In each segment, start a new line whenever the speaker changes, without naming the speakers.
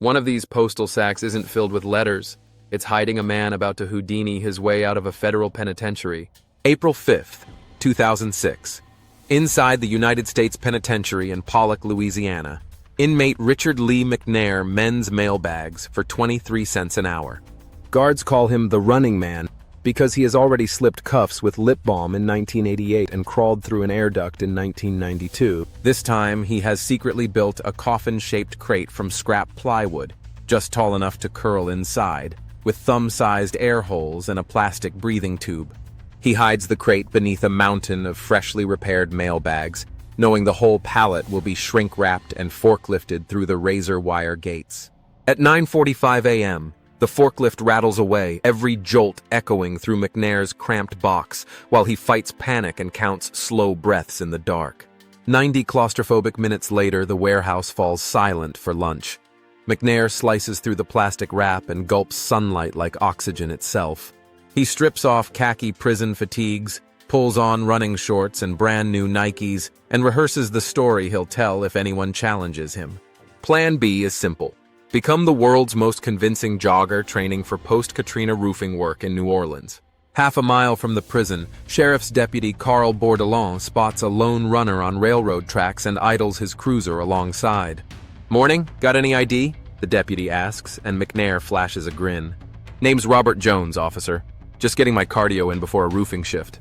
One of these postal sacks isn't filled with letters. It's hiding a man about to Houdini his way out of a federal penitentiary. April 5th, 2006. Inside the United States Penitentiary in Pollock, Louisiana, inmate Richard Lee McNair mends mailbags for 23 cents an hour. Guards call him the Running Man because he has already slipped cuffs with lip balm in 1988 and crawled through an air duct in 1992. This time, he has secretly built a coffin-shaped crate from scrap plywood, just tall enough to curl inside, with thumb-sized air holes and a plastic breathing tube. He hides the crate beneath a mountain of freshly repaired mailbags, knowing the whole pallet will be shrink-wrapped and forklifted through the razor wire gates. At 9:45 a.m., the forklift rattles away, every jolt echoing through McNair's cramped box, while he fights panic and counts slow breaths in the dark. 90 claustrophobic minutes later, the warehouse falls silent for lunch. McNair slices through the plastic wrap and gulps sunlight like oxygen itself. He strips off khaki prison fatigues, pulls on running shorts and brand new Nikes, and rehearses the story he'll tell if anyone challenges him. Plan B is simple. Become the world's most convincing jogger training for post-Katrina roofing work in New Orleans. Half a mile from the prison, Sheriff's Deputy Carl Bordelon spots a lone runner on railroad tracks and idles his cruiser alongside. "Morning, got any ID?" the deputy asks, and McNair flashes a grin. "Name's Robert Jones, officer. Just getting my cardio in before a roofing shift."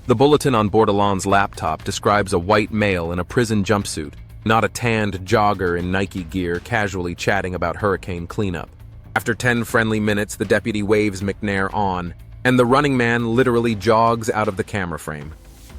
The bulletin on Bordelon's laptop describes a white male in a prison jumpsuit, not a tanned jogger in Nike gear casually chatting about hurricane cleanup. After 10 friendly minutes, the deputy waves McNair on, and the running man literally jogs out of the camera frame.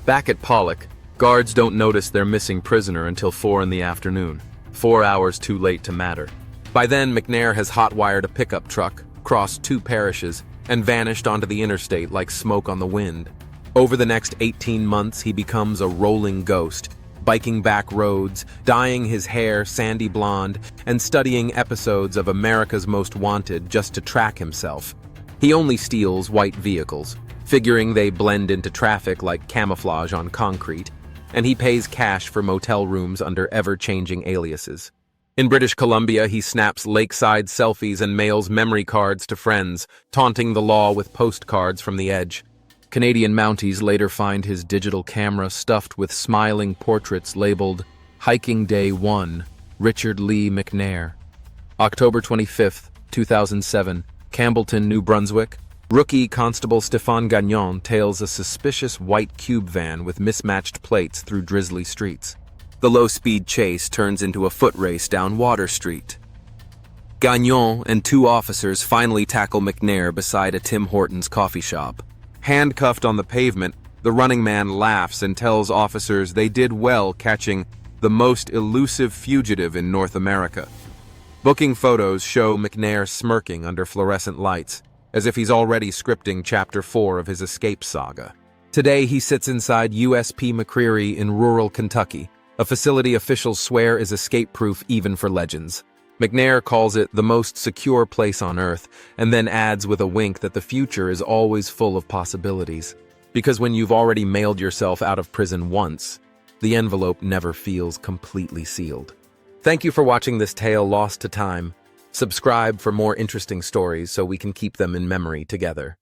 Back at Pollock, guards don't notice their missing prisoner until 4 in the afternoon, 4 hours too late to matter. By then, McNair has hot-wired a pickup truck, crossed 2 parishes, and vanished onto the interstate like smoke on the wind. Over the next 18 months, he becomes a rolling ghost, biking back roads, dyeing his hair sandy blonde, and studying episodes of America's Most Wanted just to track himself. He only steals white vehicles, figuring they blend into traffic like camouflage on concrete, and he pays cash for motel rooms under ever-changing aliases. In British Columbia, he snaps lakeside selfies and mails memory cards to friends, taunting the law with postcards from the edge. Canadian Mounties later find his digital camera stuffed with smiling portraits labeled Hiking Day 1, Richard Lee McNair. October 25th, 2007, Campbellton, New Brunswick. Rookie Constable Stéphane Gagnon tails a suspicious white cube van with mismatched plates through drizzly streets. The low-speed chase turns into a foot race down Water Street. Gagnon and 2 officers finally tackle McNair beside a Tim Hortons coffee shop. Handcuffed on the pavement, the running man laughs and tells officers they did well catching the most elusive fugitive in North America. Booking photos show McNair smirking under fluorescent lights, as if he's already scripting Chapter 4 of his escape saga. Today, he sits inside USP McCreary in rural Kentucky, a facility officials swear is escape-proof even for legends. McNair calls it the most secure place on Earth, and then adds with a wink that the future is always full of possibilities. Because when you've already mailed yourself out of prison once, the envelope never feels completely sealed. Thank you for watching this tale lost to time. Subscribe for more interesting stories so we can keep them in memory together.